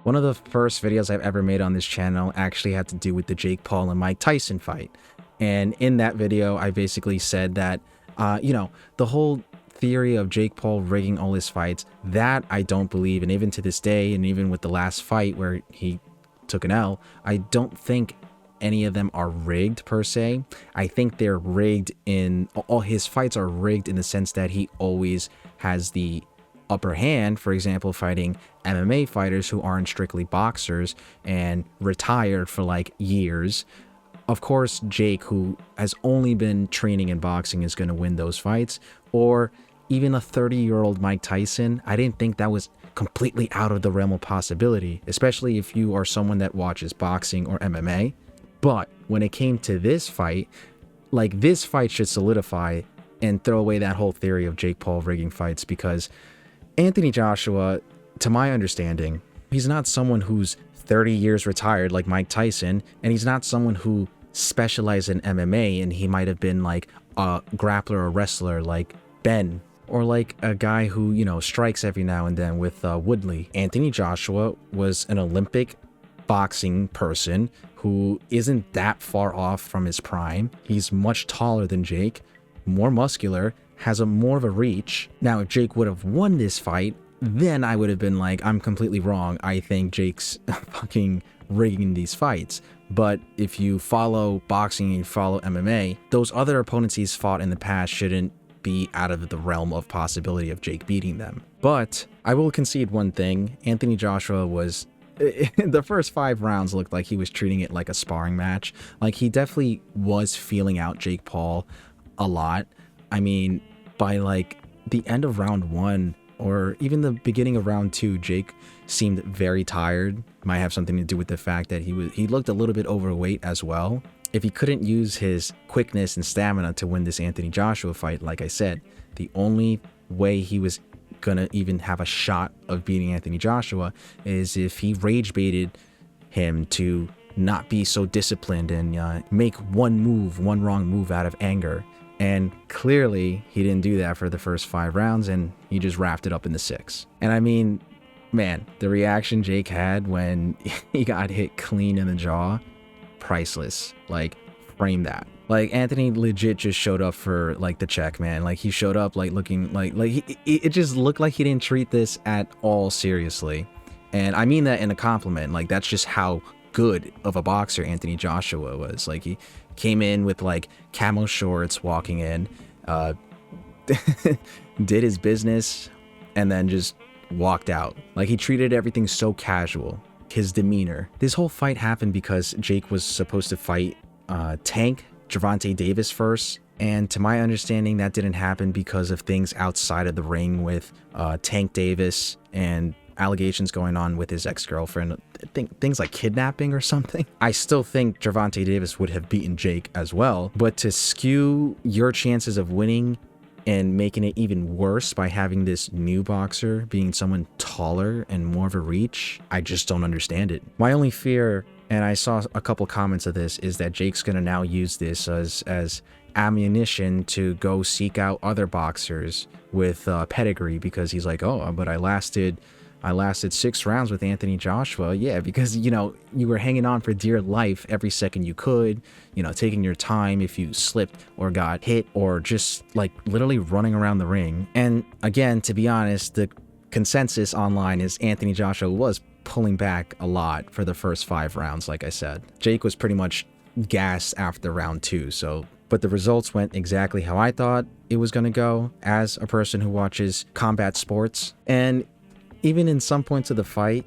One of the first videos I've ever made on this channel actually had to do with the Jake Paul and Mike Tyson fight. And in that video, I basically said that, the whole theory of Jake Paul rigging all his fights, that I don't believe. And even to this day, and even with the last fight where he took an L, I don't think any of them are rigged per se. I think they're rigged in, all his fights are rigged in the sense that he always has the upper hand, for example, fighting MMA fighters who aren't strictly boxers and retired for like years. Of course, Jake, who has only been training in boxing, is going to win those fights. Or even a 30-year-old Mike Tyson, I didn't think that was completely out of the realm of possibility, especially if you are someone that watches boxing or MMA. But when it came to this fight, like, this fight should solidify and throw away that whole theory of Jake Paul rigging fights, because Anthony Joshua, to my understanding, he's not someone who's 30 years retired like Mike Tyson, and he's not someone who specialized in MMA and he might have been like a grappler or wrestler like Ben, or like a guy who, strikes every now and then with Woodley. Anthony Joshua was an Olympic boxing person who isn't that far off from his prime. He's much taller than Jake, more muscular, has more of a reach. Now, if Jake would have won this fight, then I would have been like, I'm completely wrong. I think Jake's fucking rigging these fights. But if you follow boxing and you follow MMA, those other opponents he's fought in the past shouldn't be out of the realm of possibility of Jake beating them. But I will concede one thing. Anthony Joshua was, the first 5 rounds looked like he was treating it like a sparring match. Like, he definitely was feeling out Jake Paul a lot. I mean, by like the end of round 1 or even the beginning of round 2, Jake seemed very tired. Might have something to do with the fact that he looked a little bit overweight as well. If he couldn't use his quickness and stamina to win this Anthony Joshua fight, like I said, the only way he was gonna even have a shot of beating Anthony Joshua is if he rage baited him to not be so disciplined and make one wrong move out of anger. And clearly he didn't do that for the first 5 rounds, and he just wrapped it up in the 6. And I mean, man, the reaction Jake had when he got hit clean in the jaw, priceless. Like, frame that. Like, Anthony legit just showed up for like the check, man. Like, he showed up like looking like it just looked like he didn't treat this at all seriously. And I mean that in a compliment. Like, that's just how good of a boxer Anthony Joshua was. Like, he came in with like camo shorts walking in, did his business, and then just walked out. Like, he treated everything so casual. His demeanor. This whole fight happened because Jake was supposed to fight Tank Gervonta Davis first, and to my understanding that didn't happen because of things outside of the ring with Tank Davis and allegations going on with his ex-girlfriend, things like kidnapping or something. I still think Gervonta Davis would have beaten Jake as well, but to skew your chances of winning and making it even worse by having this new boxer being someone taller and more of a reach, I just don't understand it. My only fear, and I saw a couple comments of this, is that Jake's gonna now use this as ammunition to go seek out other boxers with pedigree, because he's like, oh, but I lasted 6 rounds with Anthony Joshua. Yeah, because, you were hanging on for dear life every second you could, taking your time if you slipped or got hit, or just like literally running around the ring. And again, to be honest, the consensus online is Anthony Joshua was pulling back a lot for the first 5 rounds, like I said. Jake was pretty much gassed after round 2, but the results went exactly how I thought it was going to go as a person who watches combat sports. And even in some points of the fight,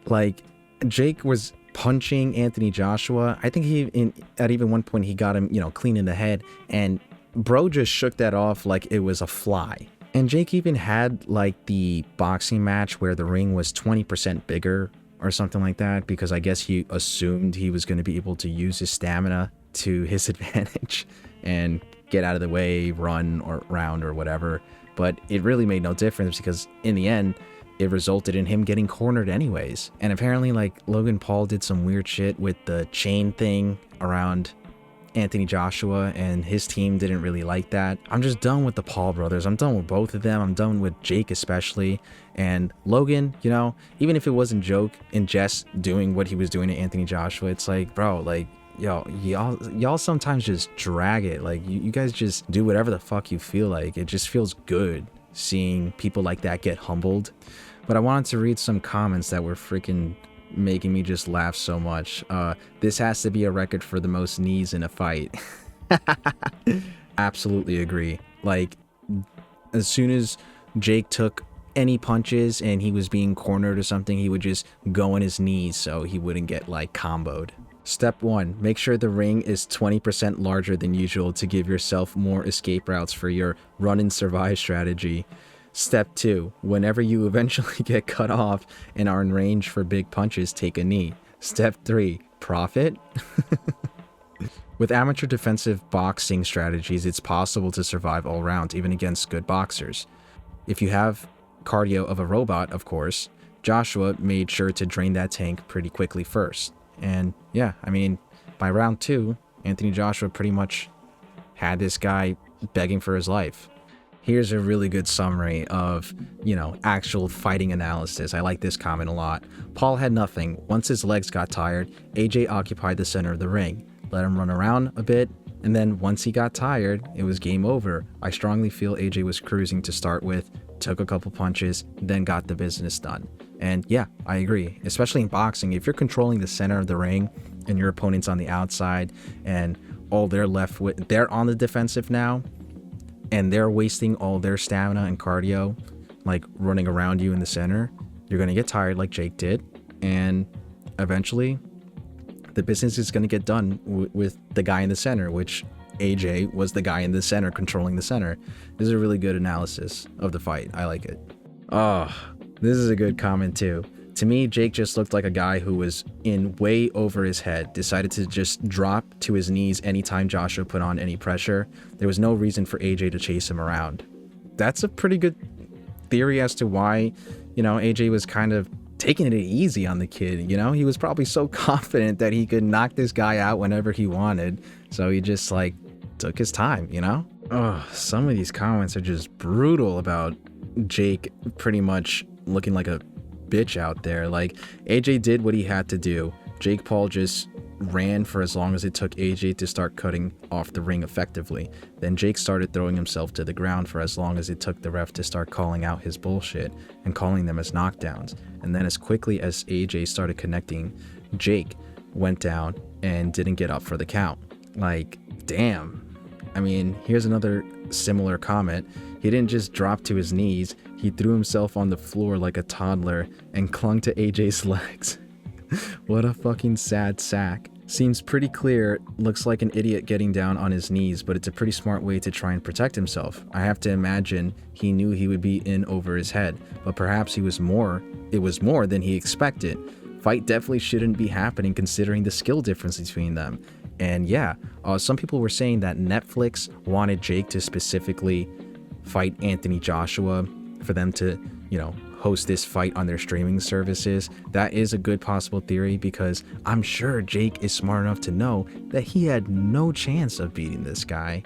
like, Jake was punching Anthony Joshua. I think at even one point he got him, clean in the head, and bro just shook that off like it was a fly. And Jake even had like the boxing match where the ring was 20% bigger or something like that, because I guess he assumed he was going to be able to use his stamina to his advantage and get out of the way, run or round or whatever. But it really made no difference, because in the end, it resulted in him getting cornered anyways. And apparently, like, Logan Paul did some weird shit with the chain thing around Anthony Joshua and his team didn't really like that. I'm just done with the Paul brothers. I'm done with both of them. I'm done with Jake especially. And Logan, you know, even if it wasn't joke and Jess doing what he was doing to Anthony Joshua, it's like, bro, like, yo, y'all sometimes just drag it. Like, you guys just do whatever the fuck you feel like. It just feels good seeing people like that get humbled. But I wanted to read some comments that were freaking making me just laugh so much. This has to be a record for the most knees in a fight. Absolutely agree. Like, as soon as Jake took any punches and he was being cornered or something, he would just go on his knees so he wouldn't get like comboed. Step 1, make sure the ring is 20% larger than usual to give yourself more escape routes for your run and survive strategy. Step 2, whenever you eventually get cut off and are in range for big punches, take a knee. Step 3, profit? With amateur defensive boxing strategies, it's possible to survive all round, even against good boxers. If you have cardio of a robot, of course, Joshua made sure to drain that tank pretty quickly first. And yeah, I mean, by round 2, Anthony Joshua pretty much had this guy begging for his life. Here's a really good summary of, you know, actual fighting analysis. I like this comment a lot. Paul had nothing. Once his legs got tired, AJ occupied the center of the ring, let him run around a bit, and then once he got tired, it was game over. I strongly feel AJ was cruising to start with, took a couple punches, then got the business done. And yeah, I agree. Especially in boxing, if you're controlling the center of the ring and your opponent's on the outside and all they're left with, they're on the defensive now, and they're wasting all their stamina and cardio, like running around you in the center, you're going to get tired like Jake did. And eventually, the business is going to get done with the guy in the center, which AJ was the guy in the center controlling the center. This is a really good analysis of the fight. I like it. Oh, this is a good comment too. To me, Jake just looked like a guy who was in way over his head, decided to just drop to his knees anytime Joshua put on any pressure. There was no reason for AJ to chase him around. That's a pretty good theory as to why, you know, AJ was kind of taking it easy on the kid. You know, he was probably so confident that he could knock this guy out whenever he wanted. So he just like took his time, you know? Oh, some of these comments are just brutal about Jake pretty much looking like a bitch out there. Like, AJ did what he had to do. Jake Paul just ran for as long as it took AJ to start cutting off the ring effectively. Then Jake started throwing himself to the ground for as long as it took the ref to start calling out his bullshit and calling them as knockdowns. And then as quickly as AJ started connecting, Jake went down and didn't get up for the count. Like, damn. I mean, here's another similar comment. He didn't just drop to his knees, he threw himself on the floor like a toddler and clung to AJ's legs. What a fucking sad sack. Seems pretty clear, looks like an idiot getting down on his knees, but it's a pretty smart way to try and protect himself. I have to imagine he knew he would be in over his head, but perhaps it was more than he expected. Fight definitely shouldn't be happening considering the skill difference between them. And yeah, some people were saying that Netflix wanted Jake to specifically fight Anthony Joshua for them to, you know, host this fight on their streaming services. That is a good possible theory because I'm sure Jake is smart enough to know that he had no chance of beating this guy.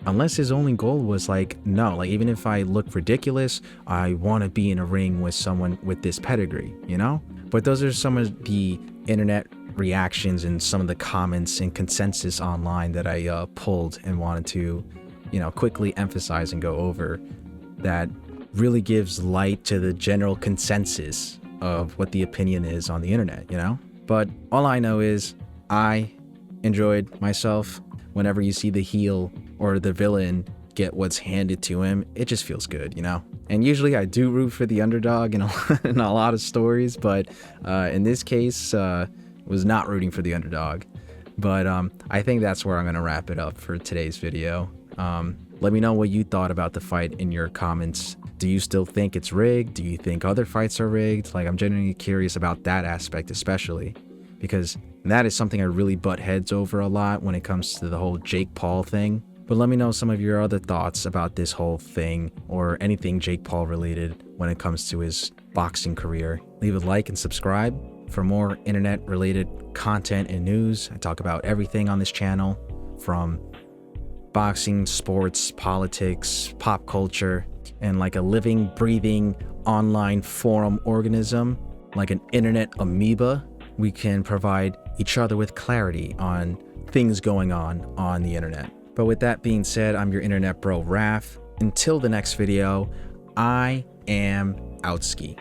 Unless his only goal was like, no, like even if I look ridiculous, I want to be in a ring with someone with this pedigree, you know? But those are some of the internet reactions and some of the comments and consensus online that I pulled and wanted to, you know, quickly emphasize and go over that really gives light to the general consensus of what the opinion is on the internet, you know? But all I know is I enjoyed myself. Whenever you see the heel or the villain get what's handed to him, it just feels good, you know? And usually I do root for the underdog in a lot of stories, but in this case, was not rooting for the underdog. But I think that's where I'm going to wrap it up for today's video. Let me know what you thought about the fight in your comments. Do you still think it's rigged? Do you think other fights are rigged? Like, I'm genuinely curious about that aspect especially, because that is something I really butt heads over a lot when it comes to the whole Jake Paul thing. But let me know some of your other thoughts about this whole thing or anything Jake Paul related when it comes to his boxing career. Leave a like and subscribe for more internet related content and news. I talk about everything on this channel. from boxing, sports, politics, pop culture, and like a living, breathing online forum organism, like an internet amoeba, we can provide each other with clarity on things going on the internet. But with that being said, I'm your internet bro, Raph. Until the next video, I am Outski.